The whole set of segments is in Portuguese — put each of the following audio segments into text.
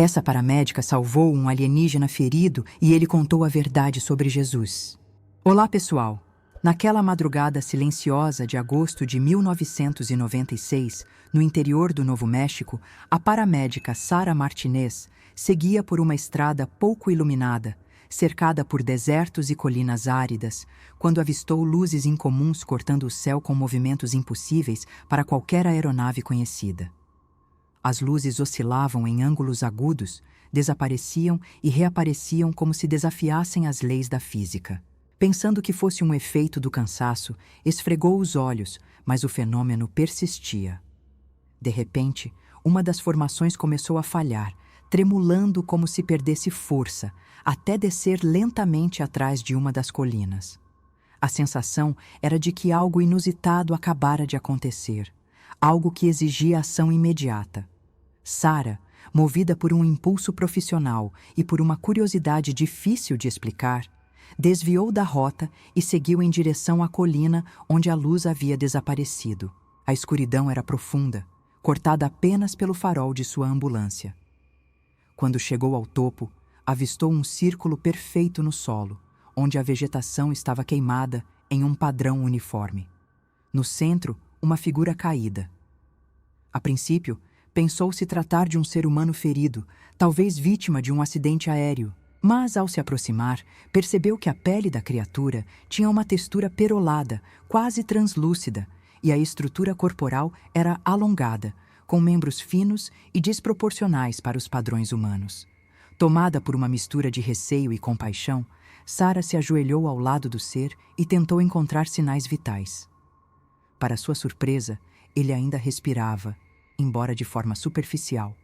Essa paramédica salvou um alienígena ferido e ele contou a verdade sobre Jesus. Olá, pessoal! Naquela madrugada silenciosa de agosto de 1996, no interior do Novo México, a paramédica Sara Martinez seguia por uma estrada pouco iluminada, cercada por desertos e colinas áridas, quando avistou luzes incomuns cortando o céu com movimentos impossíveis para qualquer aeronave conhecida. As luzes oscilavam em ângulos agudos, desapareciam e reapareciam como se desafiassem as leis da física. Pensando que fosse um efeito do cansaço, esfregou os olhos, mas o fenômeno persistia. De repente, uma das formações começou a falhar, tremulando como se perdesse força, até descer lentamente atrás de uma das colinas. A sensação era de que algo inusitado acabara de acontecer, algo que exigia ação imediata. Sara, movida por um impulso profissional e por uma curiosidade difícil de explicar, desviou da rota e seguiu em direção à colina onde a luz havia desaparecido. A escuridão era profunda, cortada apenas pelo farol de sua ambulância. Quando chegou ao topo, avistou um círculo perfeito no solo, onde a vegetação estava queimada em um padrão uniforme. No centro, uma figura caída. A princípio, pensou se tratar de um ser humano ferido, talvez vítima de um acidente aéreo. Mas, ao se aproximar, percebeu que a pele da criatura tinha uma textura perolada, quase translúcida, e a estrutura corporal era alongada, com membros finos e desproporcionais para os padrões humanos. Tomada por uma mistura de receio e compaixão, Sara se ajoelhou ao lado do ser e tentou encontrar sinais vitais. Para sua surpresa, ele ainda respirava, embora de forma superficial.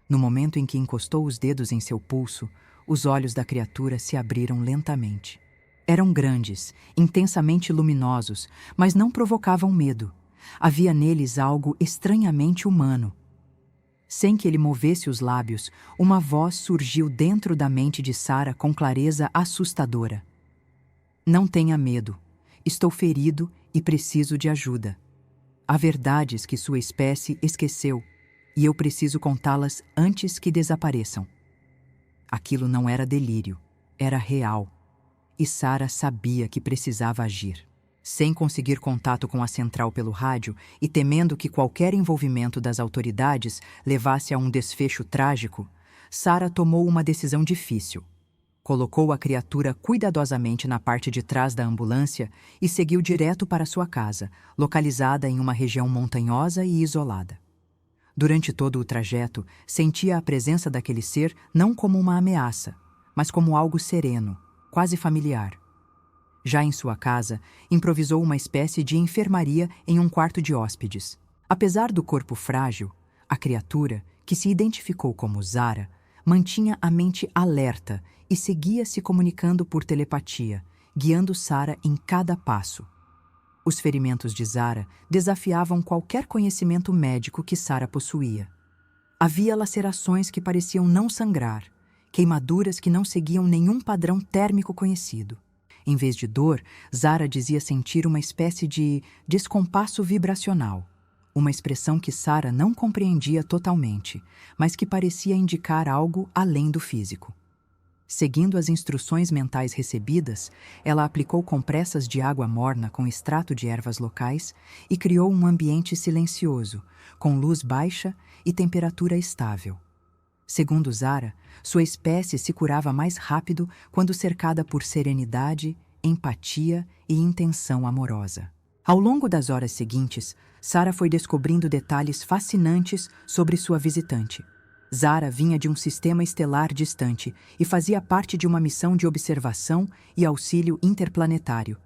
No momento em que encostou os dedos em seu pulso, os olhos da criatura se abriram lentamente. Eram grandes, intensamente luminosos, mas não provocavam medo. Havia neles algo estranhamente humano. Sem que ele movesse os lábios, uma voz surgiu dentro da mente de Sara com clareza assustadora. Não tenha medo. Estou ferido e preciso de ajuda. Há verdades que sua espécie esqueceu, e eu preciso contá-las antes que desapareçam. Aquilo não era delírio, era real. E Sara sabia que precisava agir. Sem conseguir contato com a central pelo rádio e temendo que qualquer envolvimento das autoridades levasse a um desfecho trágico, Sara tomou uma decisão difícil. Colocou a criatura cuidadosamente na parte de trás da ambulância e seguiu direto para sua casa, localizada em uma região montanhosa e isolada. Durante todo o trajeto, sentia a presença daquele ser não como uma ameaça, mas como algo sereno, quase familiar. Já em sua casa, improvisou uma espécie de enfermaria em um quarto de hóspedes. Apesar do corpo frágil, a criatura, que se identificou como Zara, mantinha a mente alerta e seguia se comunicando por telepatia, guiando Sara em cada passo. Os ferimentos de Zara desafiavam qualquer conhecimento médico que Sara possuía. Havia lacerações que pareciam não sangrar, queimaduras que não seguiam nenhum padrão térmico conhecido. Em vez de dor, Zara dizia sentir uma espécie de descompasso vibracional, uma expressão que Sara não compreendia totalmente, mas que parecia indicar algo além do físico. Seguindo as instruções mentais recebidas, ela aplicou compressas de água morna com extrato de ervas locais e criou um ambiente silencioso, com luz baixa e temperatura estável. Segundo Zara, sua espécie se curava mais rápido quando cercada por serenidade, empatia e intenção amorosa. Ao longo das horas seguintes, Sara foi descobrindo detalhes fascinantes sobre sua visitante. Zara vinha de um sistema estelar distante e fazia parte de uma missão de observação e auxílio interplanetário.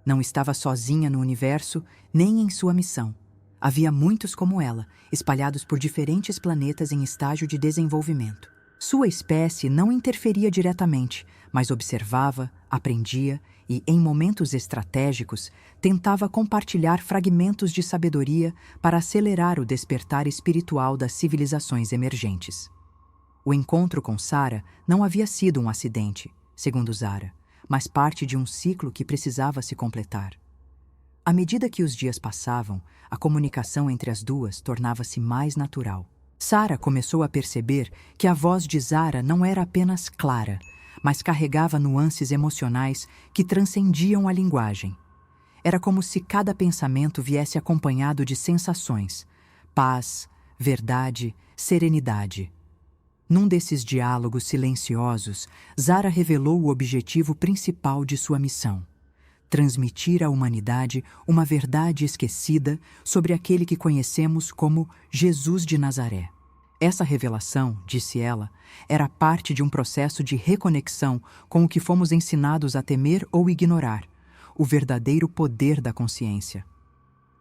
Não estava sozinha no universo, nem em sua missão. Havia muitos como ela, espalhados por diferentes planetas em estágio de desenvolvimento. Sua espécie não interferia diretamente, mas observava, aprendia e, em momentos estratégicos, tentava compartilhar fragmentos de sabedoria para acelerar o despertar espiritual das civilizações emergentes. O encontro com Sara não havia sido um acidente, segundo Zara, mas parte de um ciclo que precisava se completar. À medida que os dias passavam, a comunicação entre as duas tornava-se mais natural. Sara começou a perceber que a voz de Zara não era apenas clara, mas carregava nuances emocionais que transcendiam a linguagem. Era como se cada pensamento viesse acompanhado de sensações: paz, verdade, serenidade. Num desses diálogos silenciosos, Zara revelou o objetivo principal de sua missão: transmitir à humanidade uma verdade esquecida sobre aquele que conhecemos como Jesus de Nazaré. Essa revelação, disse ela, era parte de um processo de reconexão com o que fomos ensinados a temer ou ignorar, o verdadeiro poder da consciência.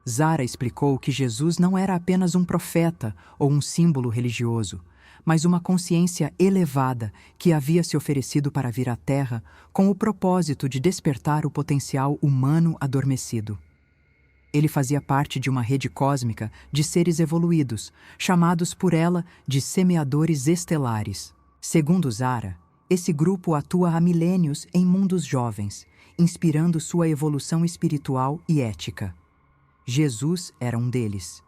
Zara explicou que Jesus não era apenas um profeta ou um símbolo religioso, mas uma consciência elevada que havia se oferecido para vir à Terra com o propósito de despertar o potencial humano adormecido. Ele fazia parte de uma rede cósmica de seres evoluídos, chamados por ela de semeadores estelares. Segundo Zara, esse grupo atua há milênios em mundos jovens, inspirando sua evolução espiritual e ética. Jesus era um deles.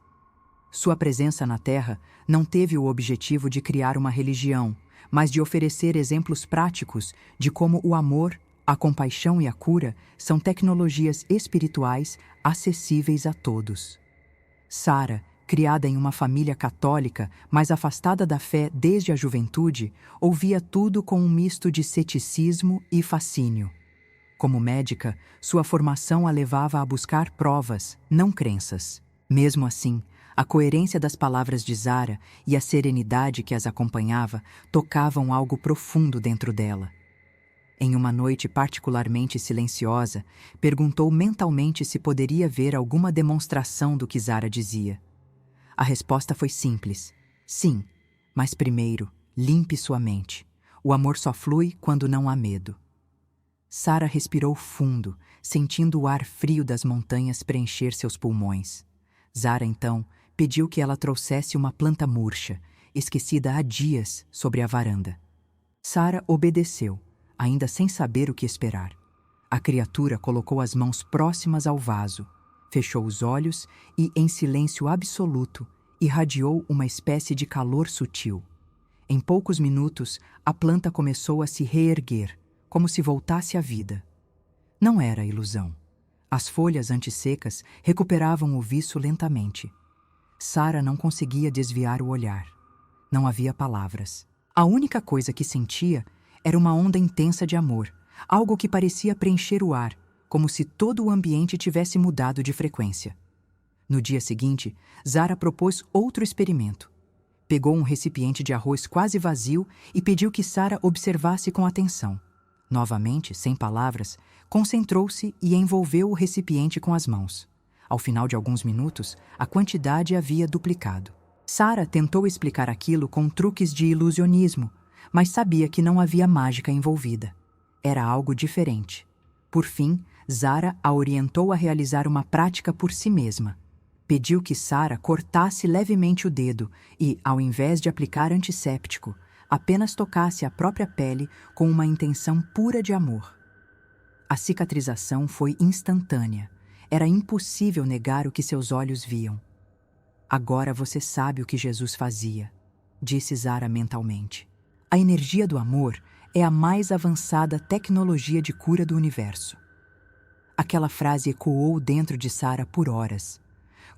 Sua presença na Terra não teve o objetivo de criar uma religião, mas de oferecer exemplos práticos de como o amor, a compaixão e a cura são tecnologias espirituais acessíveis a todos. Sara, criada em uma família católica, mas afastada da fé desde a juventude, ouvia tudo com um misto de ceticismo e fascínio. Como médica, sua formação a levava a buscar provas, não crenças. Mesmo assim, a coerência das palavras de Zara e a serenidade que as acompanhava tocavam algo profundo dentro dela. Em uma noite particularmente silenciosa, perguntou mentalmente se poderia ver alguma demonstração do que Zara dizia. A resposta foi simples: sim, mas primeiro, limpe sua mente. O amor só flui quando não há medo. Sara respirou fundo, sentindo o ar frio das montanhas preencher seus pulmões. Zara, então, pediu que ela trouxesse uma planta murcha, esquecida há dias, sobre a varanda. Sara obedeceu, ainda sem saber o que esperar. A criatura colocou as mãos próximas ao vaso, fechou os olhos e, em silêncio absoluto, irradiou uma espécie de calor sutil. Em poucos minutos, a planta começou a se reerguer, como se voltasse à vida. Não era ilusão. As folhas antissecas recuperavam o viço lentamente. Sara não conseguia desviar o olhar. Não havia palavras. A única coisa que sentia era uma onda intensa de amor, algo que parecia preencher o ar, como se todo o ambiente tivesse mudado de frequência. No dia seguinte, Zara propôs outro experimento. Pegou um recipiente de arroz quase vazio e pediu que Sara observasse com atenção. Novamente, sem palavras, concentrou-se e envolveu o recipiente com as mãos. Ao final de alguns minutos, a quantidade havia duplicado. Sara tentou explicar aquilo com truques de ilusionismo, mas sabia que não havia mágica envolvida. Era algo diferente. Por fim, Zara a orientou a realizar uma prática por si mesma. Pediu que Sara cortasse levemente o dedo e, ao invés de aplicar antisséptico, apenas tocasse a própria pele com uma intenção pura de amor. A cicatrização foi instantânea. Era impossível negar o que seus olhos viam. Agora você sabe o que Jesus fazia, disse Zara mentalmente. A energia do amor é a mais avançada tecnologia de cura do universo. Aquela frase ecoou dentro de Sara por horas.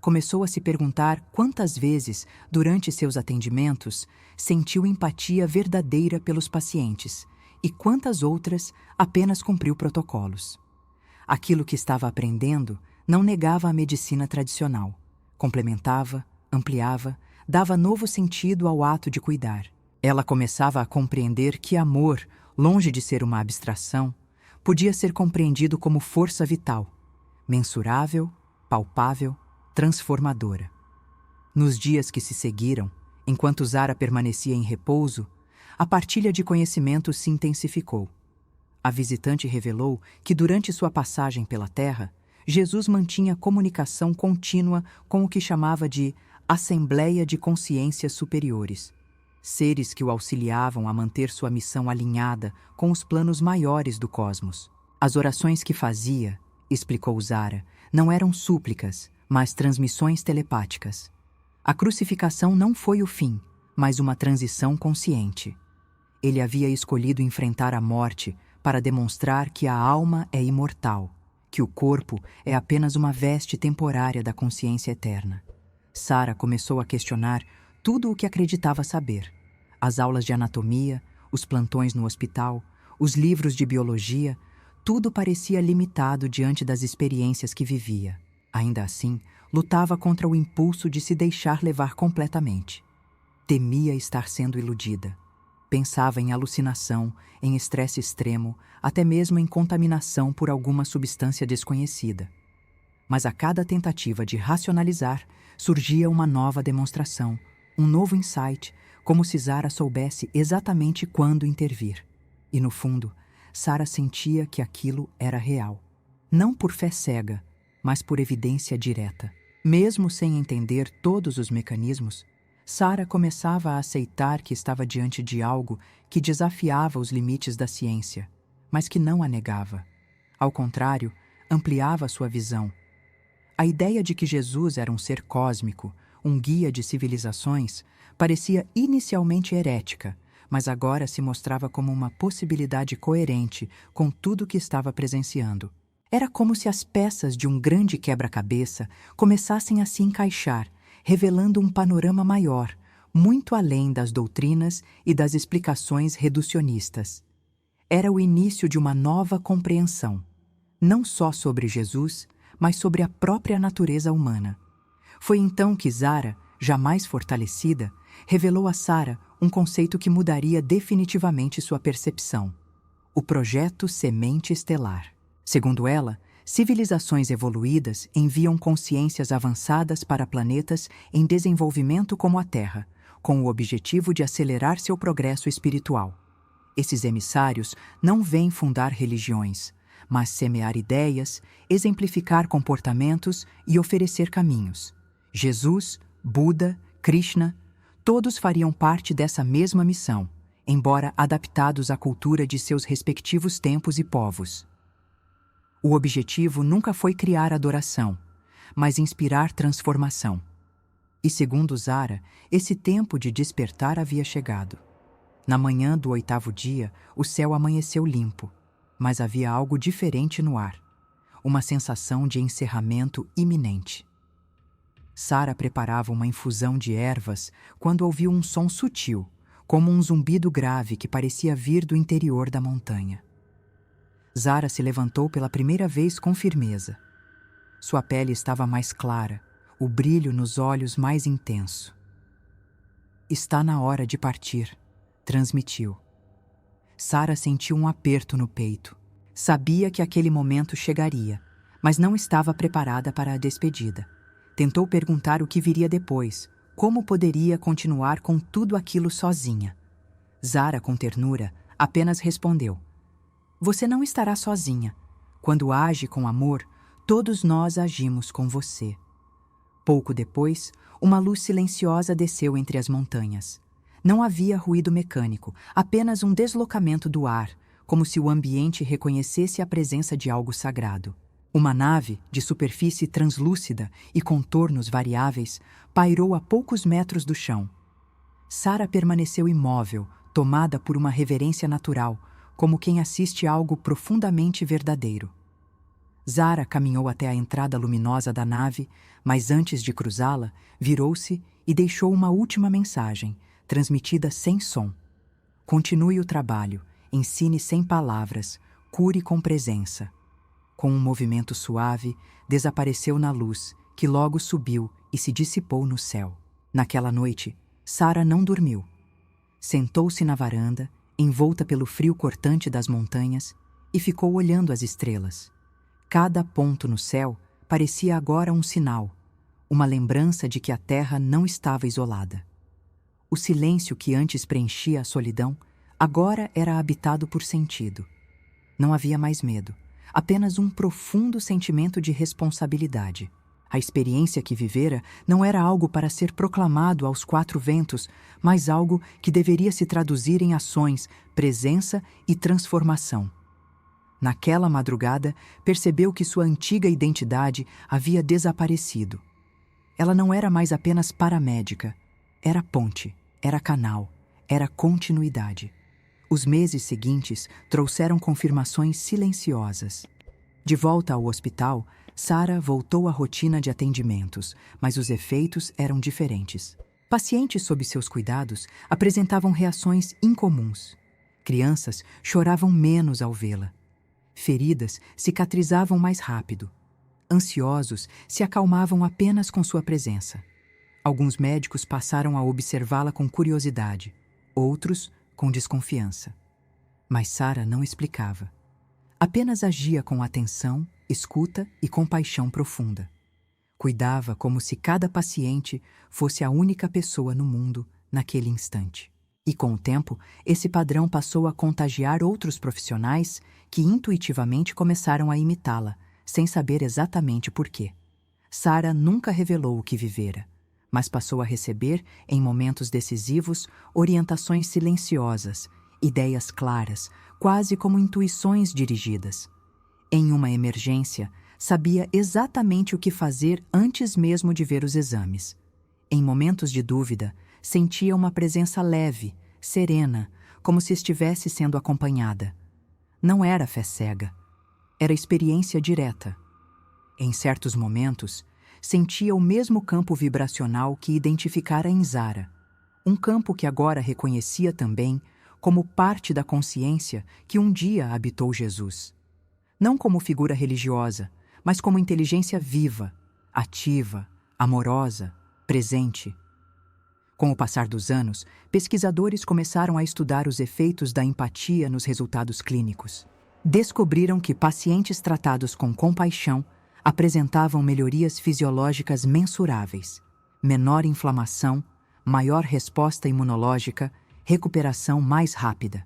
Começou a se perguntar quantas vezes, durante seus atendimentos, sentiu empatia verdadeira pelos pacientes e quantas outras apenas cumpriu protocolos. Aquilo que estava aprendendo não negava a medicina tradicional. Complementava, ampliava, dava novo sentido ao ato de cuidar. Ela começava a compreender que amor, longe de ser uma abstração, podia ser compreendido como força vital, mensurável, palpável, transformadora. Nos dias que se seguiram, enquanto Zara permanecia em repouso, a partilha de conhecimento se intensificou. A visitante revelou que durante sua passagem pela Terra, Jesus mantinha comunicação contínua com o que chamava de Assembleia de Consciências Superiores, seres que o auxiliavam a manter sua missão alinhada com os planos maiores do cosmos. As orações que fazia, explicou Zara, não eram súplicas, mas transmissões telepáticas. A crucificação não foi o fim, mas uma transição consciente. Ele havia escolhido enfrentar a morte para demonstrar que a alma é imortal, que o corpo é apenas uma veste temporária da consciência eterna. Sarah começou a questionar tudo o que acreditava saber: as aulas de anatomia, os plantões no hospital, os livros de biologia. Tudo parecia limitado diante das experiências que vivia. Ainda assim, lutava contra o impulso de se deixar levar completamente. Temia estar sendo iludida. Pensava em alucinação, em estresse extremo, até mesmo em contaminação por alguma substância desconhecida. Mas a cada tentativa de racionalizar, surgia uma nova demonstração, um novo insight, como se Sarah soubesse exatamente quando intervir. E no fundo, Sarah sentia que aquilo era real. Não por fé cega, mas por evidência direta. Mesmo sem entender todos os mecanismos, Sarah começava a aceitar que estava diante de algo que desafiava os limites da ciência, mas que não a negava. Ao contrário, ampliava sua visão. A ideia de que Jesus era um ser cósmico, um guia de civilizações, parecia inicialmente herética, mas agora se mostrava como uma possibilidade coerente com tudo que estava presenciando. Era como se as peças de um grande quebra-cabeça começassem a se encaixar, revelando um panorama maior, muito além das doutrinas e das explicações reducionistas. Era o início de uma nova compreensão, não só sobre Jesus, mas sobre a própria natureza humana. Foi então que Sarah, já mais fortalecida, revelou a Sarah um conceito que mudaria definitivamente sua percepção: o projeto Semente Estelar. Segundo ela, civilizações evoluídas enviam consciências avançadas para planetas em desenvolvimento como a Terra, com o objetivo de acelerar seu progresso espiritual. Esses emissários não vêm fundar religiões, mas semear ideias, exemplificar comportamentos e oferecer caminhos. Jesus, Buda, Krishna, todos fariam parte dessa mesma missão, embora adaptados à cultura de seus respectivos tempos e povos. O objetivo nunca foi criar adoração, mas inspirar transformação. E segundo Sarah, esse tempo de despertar havia chegado. Na manhã do 8º dia, o céu amanheceu limpo, mas havia algo diferente no ar, uma sensação de encerramento iminente. Sarah preparava uma infusão de ervas quando ouviu um som sutil, como um zumbido grave que parecia vir do interior da montanha. Sarah se levantou pela primeira vez com firmeza. Sua pele estava mais clara, o brilho nos olhos mais intenso. "Está na hora de partir", transmitiu. Sarah sentiu um aperto no peito. Sabia que aquele momento chegaria, mas não estava preparada para a despedida. Tentou perguntar o que viria depois, como poderia continuar com tudo aquilo sozinha. Sarah, com ternura, apenas respondeu: "Você não estará sozinha. Quando age com amor, todos nós agimos com você." Pouco depois, uma luz silenciosa desceu entre as montanhas. Não havia ruído mecânico, apenas um deslocamento do ar, como se o ambiente reconhecesse a presença de algo sagrado. Uma nave, de superfície translúcida e contornos variáveis, pairou a poucos metros do chão. Sarah permaneceu imóvel, tomada por uma reverência natural, como quem assiste a algo profundamente verdadeiro. Sarah caminhou até a entrada luminosa da nave, mas antes de cruzá-la, virou-se e deixou uma última mensagem, transmitida sem som. "Continue o trabalho, ensine sem palavras, cure com presença." Com um movimento suave, desapareceu na luz, que logo subiu e se dissipou no céu. Naquela noite, Sarah não dormiu. Sentou-se na varanda, envolta pelo frio cortante das montanhas, e ficou olhando as estrelas. Cada ponto no céu parecia agora um sinal, uma lembrança de que a terra não estava isolada. O silêncio que antes preenchia a solidão, agora era habitado por sentido. Não havia mais medo, apenas um profundo sentimento de responsabilidade. A experiência que vivera não era algo para ser proclamado aos 4 ventos, mas algo que deveria se traduzir em ações, presença e transformação. Naquela madrugada, percebeu que sua antiga identidade havia desaparecido. Ela não era mais apenas paramédica, era ponte era canal, era continuidade. Os meses seguintes trouxeram confirmações silenciosas. De volta ao hospital, Sara voltou à rotina de atendimentos, mas os efeitos eram diferentes. Pacientes sob seus cuidados apresentavam reações incomuns. Crianças choravam menos ao vê-la. Feridas cicatrizavam mais rápido. Ansiosos se acalmavam apenas com sua presença. Alguns médicos passaram a observá-la com curiosidade, outros com desconfiança. Mas Sara não explicava. Apenas agia com atenção, escuta e compaixão profunda. Cuidava como se cada paciente fosse a única pessoa no mundo naquele instante. E com o tempo, esse padrão passou a contagiar outros profissionais que intuitivamente começaram a imitá-la, sem saber exatamente por quê. Sara nunca revelou o que vivera, mas passou a receber, em momentos decisivos, orientações silenciosas, ideias claras, quase como intuições dirigidas. Em uma emergência, sabia exatamente o que fazer antes mesmo de ver os exames. Em momentos de dúvida, sentia uma presença leve, serena, como se estivesse sendo acompanhada. Não era fé cega. Era experiência direta. Em certos momentos, sentia o mesmo campo vibracional que identificara em Sara, um campo que agora reconhecia também como parte da consciência que um dia habitou Jesus. Não como figura religiosa, mas como inteligência viva, ativa, amorosa, presente. Com o passar dos anos, pesquisadores começaram a estudar os efeitos da empatia nos resultados clínicos. Descobriram que pacientes tratados com compaixão apresentavam melhorias fisiológicas mensuráveis, menor inflamação, maior resposta imunológica, recuperação mais rápida.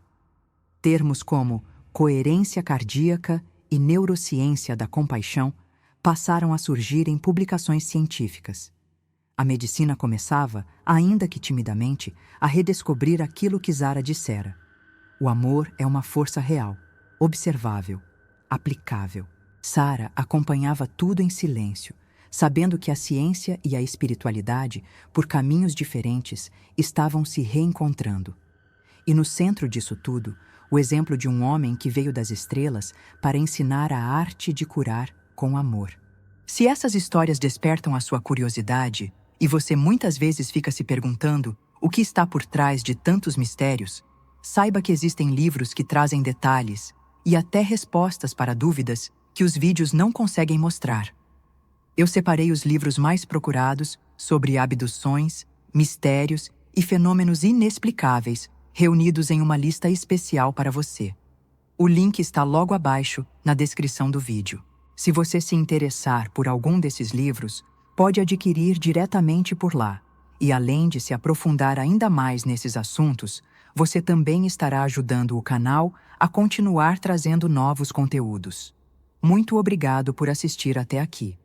Termos como coerência cardíaca e neurociência da compaixão passaram a surgir em publicações científicas. A medicina começava, ainda que timidamente, a redescobrir aquilo que Sara dissera. O amor é uma força real, observável, aplicável. Sara acompanhava tudo em silêncio, sabendo que a ciência e a espiritualidade, por caminhos diferentes, estavam se reencontrando. E no centro disso tudo, o exemplo de um homem que veio das estrelas para ensinar a arte de curar com amor. Se essas histórias despertam a sua curiosidade, e você muitas vezes fica se perguntando o que está por trás de tantos mistérios, saiba que existem livros que trazem detalhes e até respostas para dúvidas que os vídeos não conseguem mostrar. Eu separei os livros mais procurados sobre abduções, mistérios e fenômenos inexplicáveis, reunidos em uma lista especial para você. O link está logo abaixo, na descrição do vídeo. Se você se interessar por algum desses livros, pode adquirir diretamente por lá. E além de se aprofundar ainda mais nesses assuntos, você também estará ajudando o canal a continuar trazendo novos conteúdos. Muito obrigado por assistir até aqui.